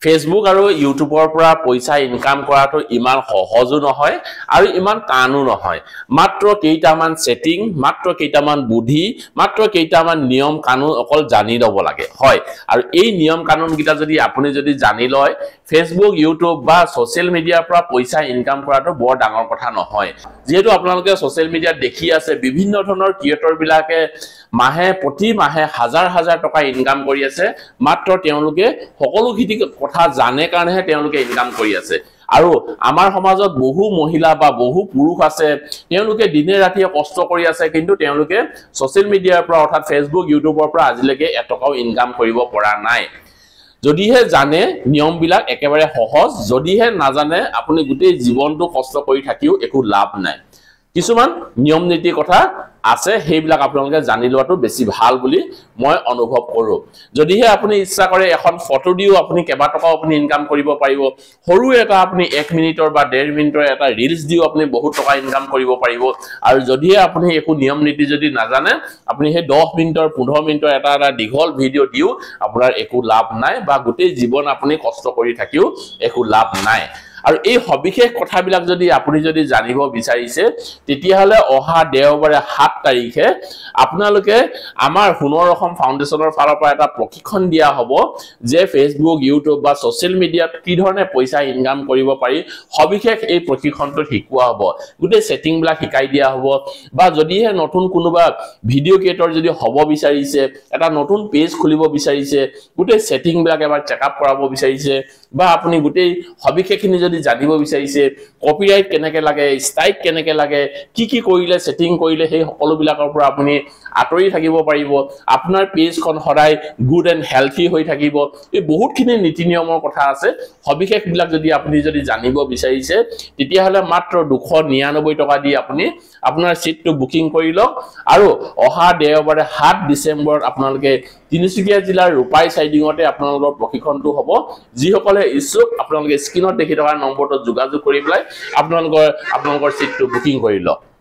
Facebook আৰু ইউটিউবৰ পৰা পইচা ইনকাম কৰাটো ইমান সহজো নহয় আৰু ইমান টানো নহয় মাত্ৰ কেইটামান সেটিং মাত্ৰ কেইটামান বুদ্ধি মাত্ৰ কেইটামান নিয়ম কানুন অকল জানি লব লাগে হয় আৰু এই নিয়ম কানুন গিটা যদি আপুনি যদি জানি লয় ফেসবুক ইউটিউব বা সোশ্যাল মিডিয়াৰ পৰা পইচা ইনকাম কৰাটো বৰ ডাঙৰ কথা নহয় যেহেতু আপোনালোকে সোশ্যাল মিডিয়াত দেখি আছে বিভিন্ন ধৰণৰ ক্ৰিয়েটৰ বিলাকে মাহে প্ৰতি মাহে হাজাৰ হাজাৰ টকা ইনকাম কৰি আছে মাত্ৰ তেওঁলোকে সকলোখিনি কথা জানে কাৰণেহে তেওঁলোকে ইনকাম কৰি আছে আৰু আমাৰ সমাজত বহু মহিলা বা বহু পুৰুষ আছে তেওঁলোকে দিনে ৰাতিয়ে কষ্ট কৰি আছে কিন্তু তেওঁলোকে সোশ্যাল মিডিয়াৰ পৰা অৰ্থাৎ ফেসবুক ইউটিউবৰ পৰা আজিলৈকে এটকাও ইনকাম কৰিব পৰা নাই যদিহে জানে নিয়ম বিলাক একেবাৰে সহজ যদিহে নাজানে আপুনি গোটেই জীৱনটো কষ্ট কৰি থাকিও একো লাভ নাই কিছুমান নিয়ম নীতি কথা আছে হেইবিলাক আপোনালোকে জানি লোৱাটো বেছি ভাল বুলি মই অনুভৱ কৰো যদিহে আপুনি ইচ্ছা কৰে এখন ফটো দিও আপুনি কেবা টকা আপুনি ইনকাম কৰিব পাৰিব সৰু এটা আপুনি 1 মিনিটৰ বা 1.5 মিনিটৰ এটা ৰিলস দিও আপুনি বহুত টকা ইনকাম কৰিব পাৰিব আৰু যদিহে আপুনি একো নিয়ম নীতি যদি নাজানে আপুনি হে 10 মিনিটৰ 15 মিনিটৰ এটা দীঘল ভিডিও দিও আপোনাৰ একো লাভ নাই বা গোটেই জীৱন আপুনি কষ্ট কৰি থাকিও একো লাভ নাই আৰু এই সবিশেষ কথাবিলাক যদি আপুনি যদি জানিব বিচাৰিছে তেতিয়া হলে অহা দেওবাৰে 7 তাৰিখে আপোনালোকে আমাৰ হুনৰ অসম ফাউণ্ডেশ্যনৰ ফালৰ পৰা এটা প্ৰশিক্ষণ দিয়া হ'ব যে ফেসবুক ইউটিউব বা সোশ্যাল মিডিয়াত কি ধৰণে পইচা ইনকাম কৰিব পাৰি সবিশেষ এই প্ৰশিক্ষণটো শিকোৱা হ'ব গোটেই সেটিং বিলাক শিকাই দিয়া হ'ব বা যদিহে নতুন কোনোবা ভিডিও ক্ৰিয়েটৰ যদি হ'ব বিচাৰিছে এটা নতুন পেজ খুলিব বিচাৰিছে গোটেই সেটিং বিলাক এবাৰ চেকআপ কৰাব বিচাৰিছে বা আপুনি গোটেই সবিশেষখিনি যদি জানিব বিচাৰিছে কপিৰাইট কেনেকৈ লাগে ষ্ট্ৰাইক কেনেকৈ লাগে কি কৰিলে সেটিং কৰিলে সেই সকলো বিলাকৰ পৰা আপুনি আতৰি থাকিব পাৰিব আপোনাৰ পেজখন সদায় গুড এণ্ড হেলথি হৈ থাকিব এই বহুতখিনি নীতি নিয়মৰ কথা আছে সবিশেষ বিলাক যদি আপুনি যদি জানিব বিচাৰিছে তেতিয়া হলে মাত্ৰ 299 টকা দি আপুনি আপোনাৰ সিটটো বুকিং কৰি লওক আৰু অহা দেওবাৰে 7 ডিসেম্বৰ আপোনালোকে তিনিচুকীয়া জিলাৰ ৰূপাই সাইডিংতে আপোনালোকৰ প্ৰশিক্ষণটো হ'ব যিসকলে ইচ্ছুক আপোনালোকে স্ক্ৰিনত দেখি থকা নম্বৰটো যোগাযোগ কৰি পেলাই আপোনালোকৰ সিটটো বুকিং কৰি লওক